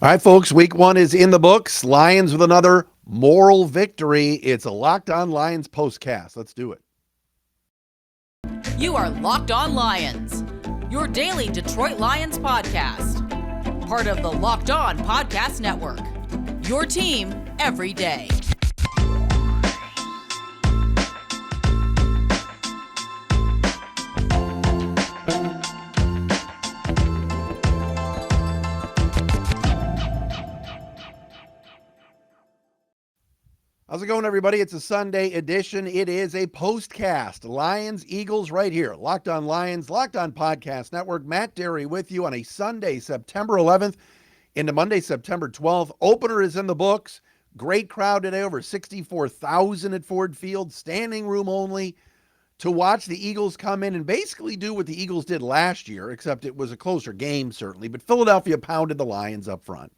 All right, folks, week one is in the books. Lions with another moral victory. It's a Locked On Lions postcast. Let's do it. You are Locked On Lions, your daily Detroit Lions podcast. Part of the Locked On Podcast Network, your team every day. How's it going, everybody? It's a Sunday edition. It is a postcast. Lions, Eagles, right here. Locked On Lions, Locked On Podcast Network. Matt Dery with you on a Sunday, September 11th into Monday, September 12th. Opener is in the books. Great crowd today, over 64,000 at Ford Field. Standing room only to watch the Eagles come in and basically do what the Eagles did last year, except it was a closer game, certainly. But Philadelphia pounded the Lions up front.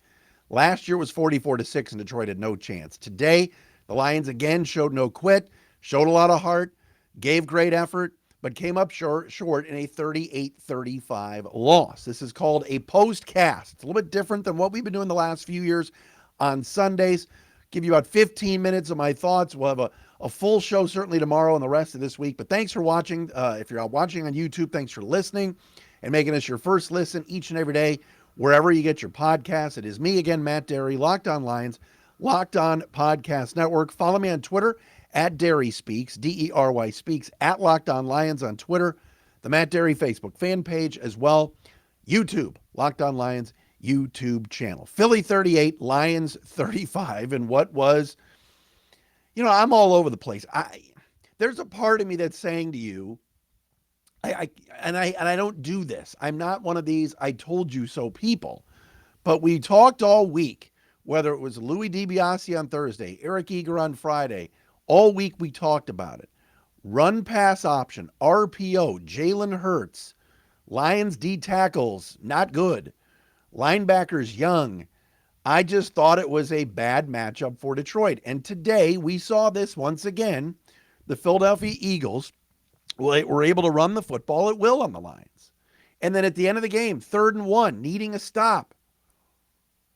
Last year was 44-6, and Detroit had no chance. Today, the Lions again showed no quit, showed a lot of heart, gave great effort, but came up short in a 38-35 loss. This is called a postcast. It's a little bit different than what we've been doing the last few years on Sundays. Give you about 15 minutes of my thoughts. We'll have a full show certainly tomorrow and the rest of this week. But thanks for watching. If you're watching on YouTube, thanks for listening and making us your first listen each and every day, wherever you get your podcasts. It is me again, Matt Dery, Locked On Lions, Locked On Podcast Network. Follow me on Twitter at Dery Speaks, Dery Speaks, at Locked On Lions on Twitter, the Matt Dery Facebook fan page as well, YouTube, Locked On Lions YouTube channel. Philly 38, Lions 35, and what was, I'm all over the place. There's a part of me that's saying to you, I don't do this. I'm not one of these I told you so people, but we talked all week. Whether it was Louis DiBiase on Thursday, Eric Eager on Friday, all week we talked about it. Run pass option, RPO, Jalen Hurts, Lions D tackles, not good. Linebackers, young. I just thought it was a bad matchup for Detroit. And today we saw this once again. The Philadelphia Eagles were able to run the football at will on the Lions. And then at the end of the game, 3rd and 1, needing a stop.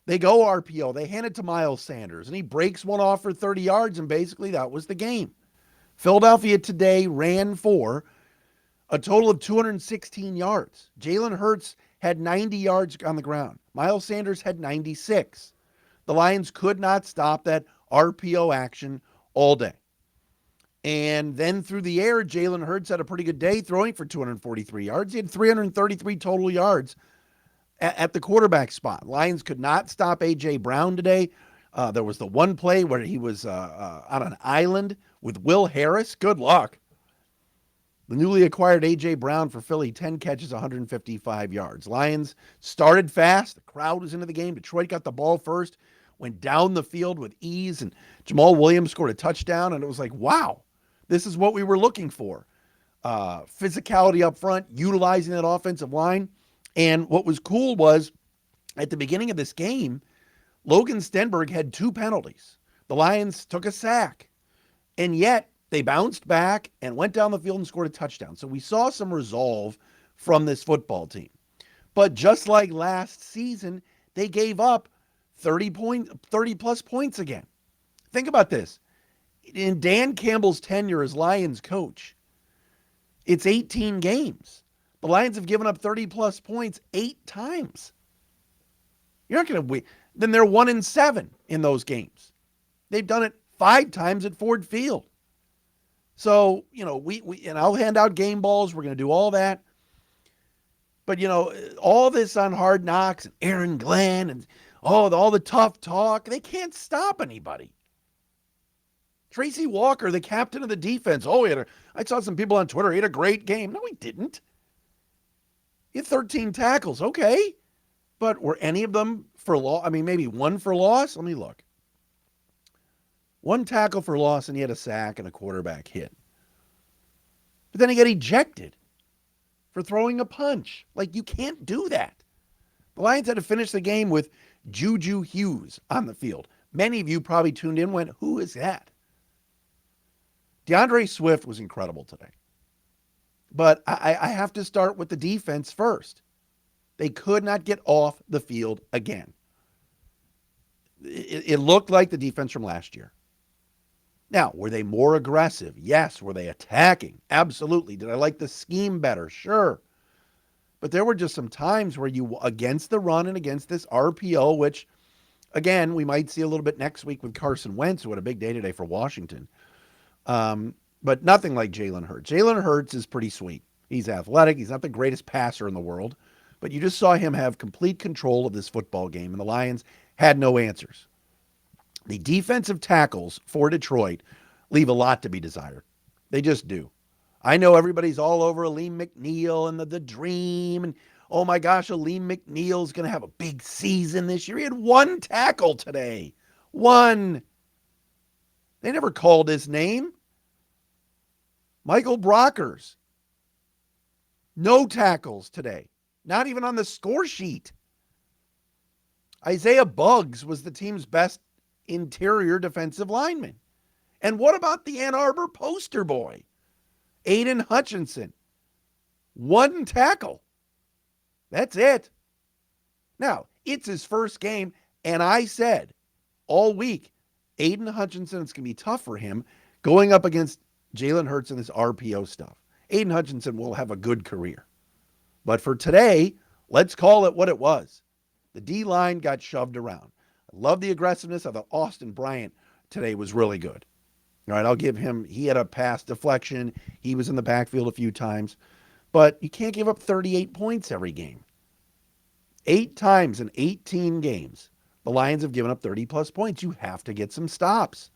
They go RPO. They hand it to Miles Sanders, and he breaks one off for 30 yards, and basically that was the game. Philadelphia today ran for a total of 216 yards. Jalen Hurts had 90 yards on the ground. Miles Sanders had 96. The Lions could not stop that RPO action all day. And then through the air, Jalen Hurts had a pretty good day, throwing for 243 yards. He had 333 total yards at the quarterback spot. Lions could not stop A.J. Brown today. There was the one play where he was on an island with Will Harris. Good luck. The newly acquired A.J. Brown for Philly, 10 catches, 155 yards. Lions started fast. The crowd was into the game. Detroit got the ball first, went down the field with ease, and Jamal Williams scored a touchdown, and it was like, wow, this is what we were looking for. Physicality up front, utilizing that offensive line. And what was cool was at the beginning of this game, Logan Stenberg had 2 penalties. The Lions took a sack, and yet they bounced back and went down the field and scored a touchdown. So we saw some resolve from this football team. But just like last season, they gave up 30 plus points again. Think about this. In Dan Campbell's tenure as Lions coach, it's 18 games. The Lions have given up 30 plus points 8 times. You're not going to win. Then they're 1-7 in those games. They've done it 5 times at Ford Field. So, we and I'll hand out game balls. We're going to do all that. But, all this on Hard Knocks and Aaron Glenn and all the tough talk, they can't stop anybody. Tracy Walker, the captain of the defense. I saw some people on Twitter. He had a great game. No, he didn't. He had 13 tackles. Okay. But were any of them for loss? I mean, maybe one for loss? Let me look. 1 tackle for loss, and he had a sack and a quarterback hit. But then he got ejected for throwing a punch. Like, you can't do that. The Lions had to finish the game with Juju Hughes on the field. Many of you probably tuned in and went, who is that? DeAndre Swift was incredible today. But I have to start with the defense first. They could not get off the field again. it looked like the defense from last year. Now, were they more aggressive? Yes. Were they attacking? Absolutely. Did I like the scheme better? Sure. But there were just some times where you, against the run and against this RPO, which, again, we might see a little bit next week with Carson Wentz, who had a big day today for Washington. But nothing like Jalen Hurts. Jalen Hurts is pretty sweet. He's athletic. He's not the greatest passer in the world. But you just saw him have complete control of this football game, and the Lions had no answers. The defensive tackles for Detroit leave a lot to be desired. They just do. I know everybody's all over Aleem McNeil and the dream. And, oh my gosh, Aleem McNeil's going to have a big season this year. He had one tackle today. One. They never called his name. Michael Brockers. No tackles today. Not even on the score sheet. Isaiah Buggs was the team's best interior defensive lineman. And what about the Ann Arbor poster boy, Aiden Hutchinson? One tackle. That's it. Now, it's his first game, and I said all week, Aiden Hutchinson, it's going to be tough for him going up against Jalen Hurts and this RPO stuff. Aiden Hutchinson will have a good career. But for today, let's call it what it was. The D-line got shoved around. I love the aggressiveness. I thought Austin Bryant today was really good. All right, I'll give him, he had a pass deflection. He was in the backfield a few times. But you can't give up 38 points every game. 8 times in 18 games, the Lions have given up 30-plus points. You have to get some stops.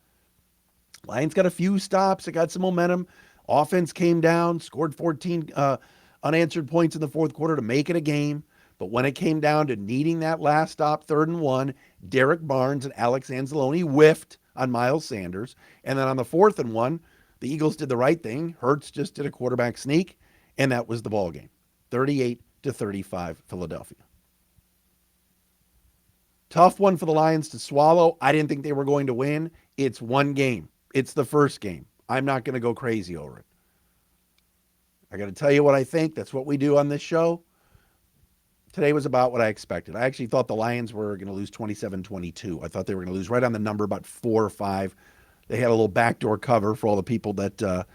Lions got a few stops. They got some momentum. Offense came down, scored 14 unanswered points in the fourth quarter to make it a game. But when it came down to needing that last stop, 3rd and 1, Derek Barnes and Alex Anzalone whiffed on Miles Sanders. And then on the 4th and 1, the Eagles did the right thing. Hurts just did a quarterback sneak, and that was the ball game. 38-35 Philadelphia. Tough one for the Lions to swallow. I didn't think they were going to win. It's one game. It's the first game. I'm not going to go crazy over it. I got to tell you what I think. That's what we do on this show. Today was about what I expected. I actually thought the Lions were going to lose 27-22. I thought they were going to lose right on the number, about 4 or 5. They had a little backdoor cover for all the people that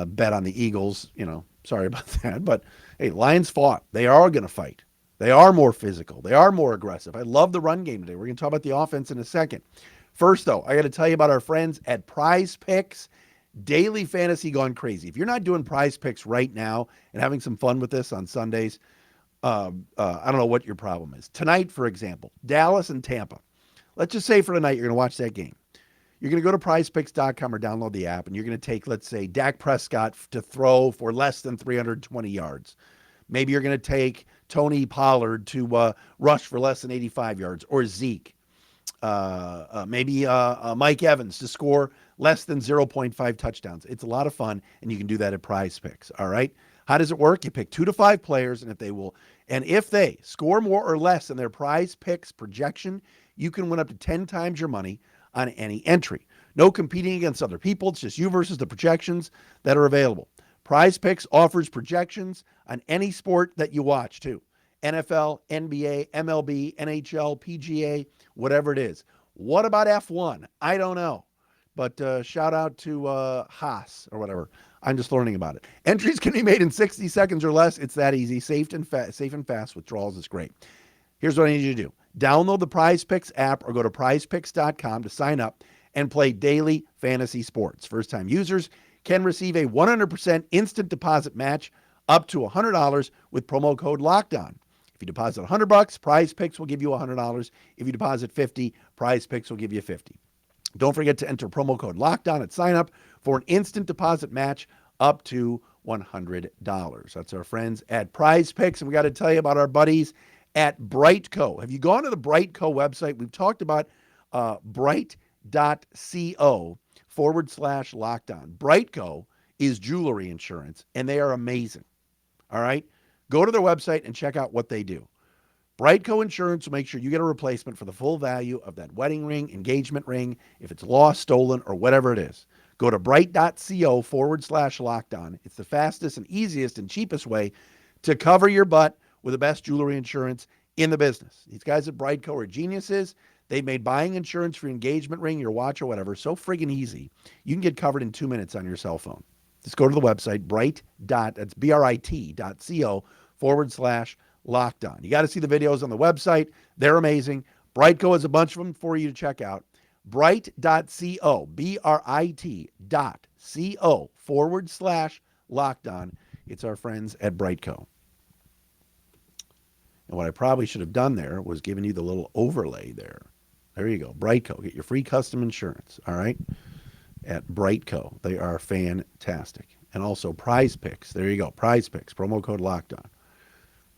bet on the Eagles. You know, sorry about that. But, hey, Lions fought. They are going to fight. They are more physical. They are more aggressive. I love the run game today. We're going to talk about the offense in a second. First, though, I got to tell you about our friends at PrizePicks. Daily fantasy gone crazy. If you're not doing PrizePicks right now and having some fun with this on Sundays, I don't know what your problem is. Tonight, for example, Dallas and Tampa. Let's just say for tonight you're going to watch that game. You're going to go to prizepicks.com or download the app, and you're going to take, let's say, Dak Prescott to throw for less than 320 yards. Maybe you're going to take Tony Pollard to rush for less than 85 yards, or Zeke. Maybe Mike Evans to score less than 0.5 touchdowns. It's a lot of fun, and you can do that at PrizePicks. All right. How does it work? You pick 2 to 5 players, and if they score more or less than their PrizePicks projection, you can win up to 10 times your money on any entry. No competing against other people. It's just you versus the projections that are available. PrizePicks offers projections on any sport that you watch too. NFL, NBA, MLB, NHL, PGA, whatever it is. What about F1? I don't know. But shout out to Haas or whatever. I'm just learning about it. Entries can be made in 60 seconds or less. It's that easy. Safe and fast withdrawals is great. Here's what I need you to do. Download the PrizePicks app or go to prizepicks.com to sign up and play daily fantasy sports. First-time users can receive a 100% instant deposit match up to $100 with promo code LOCKEDON. If you deposit $100, PrizePicks will give you $100. If you deposit $50, PrizePicks will give you $50. Don't forget to enter promo code LOCKEDON at sign up for an instant deposit match up to $100. That's our friends at PrizePicks. And we got to tell you about our buddies at BriteCo. Have you gone to the BriteCo website? We've talked about Brite.co/lockdown. BriteCo is jewelry insurance, and they are amazing. All right? Go to their website and check out what they do. BriteCo Insurance will make sure you get a replacement for the full value of that wedding ring, engagement ring, if it's lost, stolen, or whatever it is. Go to Brite.co/lockdown. It's the fastest and easiest and cheapest way to cover your butt with the best jewelry insurance in the business. These guys at BriteCo are geniuses. They made buying insurance for your engagement ring, your watch, or whatever so friggin' easy. You can get covered in 2 minutes on your cell phone. Just go to the website, that's BRIT.co/locked on. You got to see the videos on the website. They're amazing. BriteCo has a bunch of them for you to check out. Brite.co, BRIT.co/locked on. It's our friends at BriteCo. And what I probably should have done there was given you the little overlay there. There you go. BriteCo. Get your free custom insurance. All right. At BriteCo. They are fantastic. And also PrizePicks. There you go. PrizePicks. Promo code locked on.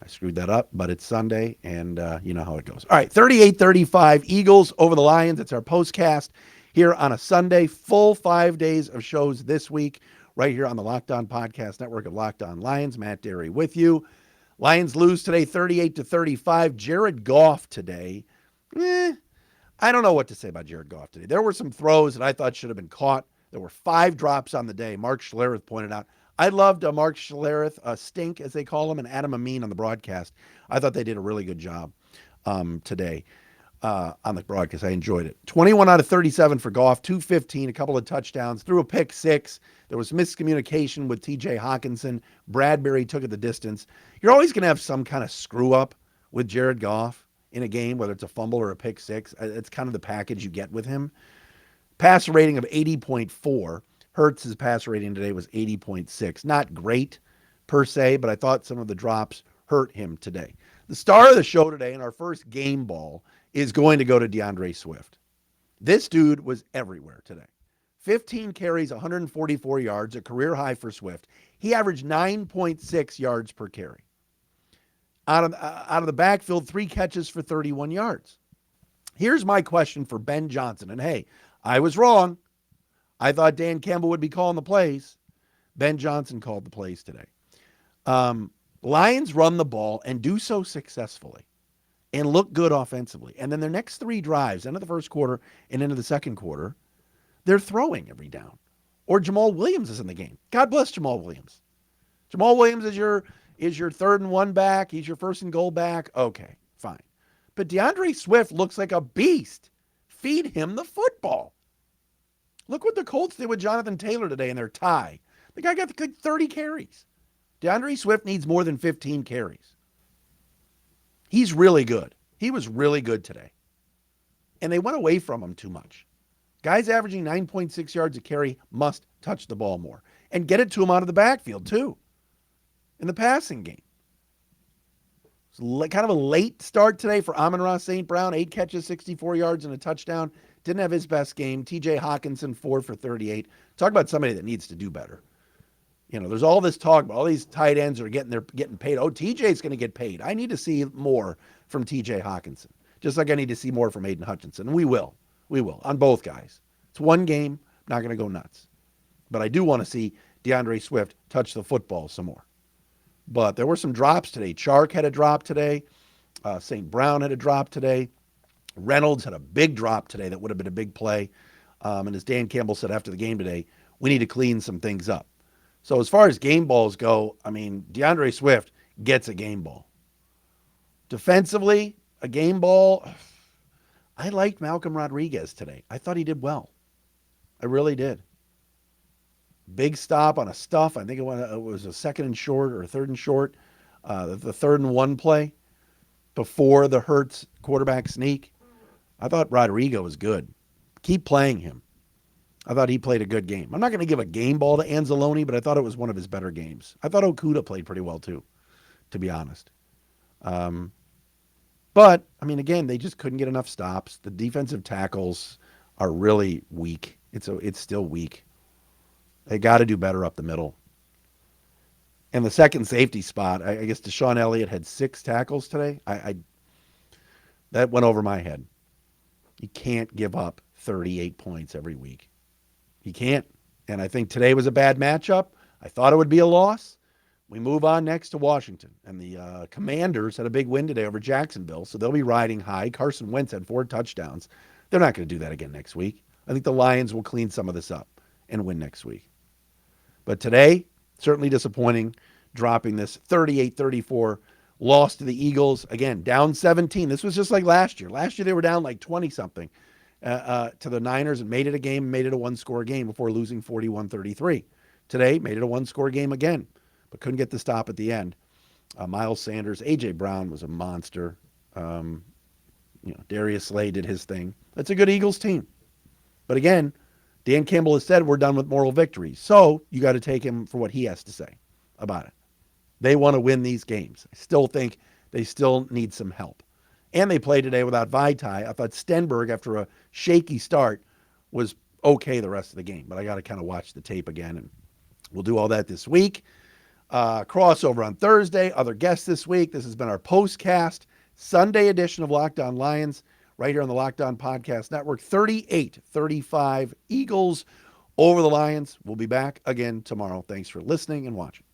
I screwed that up, but it's Sunday, and you know how it goes. All right. 38-35 Eagles over the Lions. It's our postcast here on a Sunday. Full 5 days of shows this week right here on the Locked On Podcast Network of Locked On Lions. Matt Dery with you. Lions lose today 38-35. Jared Goff today. I don't know what to say about Jared Goff today. There were some throws that I thought should have been caught. There were 5 drops on the day. Mark Schlereth pointed out. I loved Mark Schlereth, Stink, as they call him, and Adam Amin on the broadcast. I thought they did a really good job today on the broadcast. I enjoyed it. 21 out of 37 for Goff, 215, a couple of touchdowns, threw a pick 6. There was miscommunication with TJ Hawkinson. Bradbury took it the distance. You're always going to have some kind of screw up with Jared Goff in a game, whether it's a fumble or a pick 6. It's kind of the package you get with him. Passer rating of 80.4. Hurts' passer rating today was 80.6. Not great per se, but I thought some of the drops hurt him today. The star of the show today in our first game ball is going to go to DeAndre Swift. This dude was everywhere today. 15 carries, 144 yards, a career high for Swift. He averaged 9.6 yards per carry. Out of the backfield, 3 catches for 31 yards. Here's my question for Ben Johnson. And hey, I was wrong. I thought Dan Campbell would be calling the plays. Ben Johnson called the plays today. Lions run the ball and do so successfully and look good offensively. And then their next 3 drives, end of the first quarter and into the second quarter, they're throwing every down. Or Jamal Williams is in the game. God bless Jamal Williams. Jamal Williams is your 3rd and 1 back. He's your 1st and goal back. Okay, fine. But DeAndre Swift looks like a beast. Feed him the football. Look what the Colts did with Jonathan Taylor today in their tie. The guy got 30 carries. DeAndre Swift needs more than 15 carries. He's really good. He was really good today. And they went away from him too much. Guys averaging 9.6 yards a carry must touch the ball more. And get it to him out of the backfield, too. In the passing game. It's kind of a late start today for Amon-Ra St. Brown. 8 catches, 64 yards, and a touchdown. Didn't have his best game. TJ Hawkinson, 4 for 38. Talk about somebody that needs to do better. You know, there's all this talk about all these tight ends are getting paid. Oh, TJ's going to get paid. I need to see more from TJ Hawkinson. Just like I need to see more from Aiden Hutchinson. And we will. We will. On both guys. It's one game. Not going to go nuts. But I do want to see DeAndre Swift touch the football some more. But there were some drops today. Chark had a drop today. St. Brown had a drop today. Reynolds had a big drop today that would have been a big play. And as Dan Campbell said after the game today, we need to clean some things up. So as far as game balls go, I mean, DeAndre Swift gets a game ball. Defensively, a game ball. I liked Malcolm Rodriguez today. I thought he did well. I really did. Big stop on a stuff. I think it was a 2nd and short or a 3rd and short. The 3rd and 1 play before the Hurts quarterback sneak. I thought Rodrigo was good. Keep playing him. I thought he played a good game. I'm not going to give a game ball to Anzalone, but I thought it was one of his better games. I thought Okudah played pretty well too, to be honest. But, I mean, again, they just couldn't get enough stops. The defensive tackles are really weak. It's still weak. They got to do better up the middle. And the second safety spot, I guess Deshaun Elliott had 6 tackles today. That went over my head. You can't give up 38 points every week. You can't. And I think today was a bad matchup. I thought it would be a loss. We move on next to Washington. And the Commanders had a big win today over Jacksonville, so they'll be riding high. Carson Wentz had 4 touchdowns. They're not going to do that again next week. I think the Lions will clean some of this up and win next week. But today, certainly disappointing, dropping this 38-34 lost to the Eagles. Again, down 17. This was just like last year. Last year they were down like 20-something to the Niners and made it a game, made it a one-score game before losing 41-33. Today, made it a one-score game again, but couldn't get the stop at the end. Miles Sanders, A.J. Brown was a monster. Darius Slay did his thing. That's a good Eagles team. But again, Dan Campbell has said we're done with moral victories. So you got to take him for what he has to say about it. They want to win these games. I still think they still need some help. And they played today without Vite. I thought Stenberg, after a shaky start, was okay the rest of the game. But I got to kind of watch the tape again, and we'll do all that this week. Crossover on Thursday. Other guests this week. This has been our Postcast Sunday edition of Locked On Lions right here on the Locked On Podcast Network. 38-35 Eagles over the Lions. We'll be back again tomorrow. Thanks for listening and watching.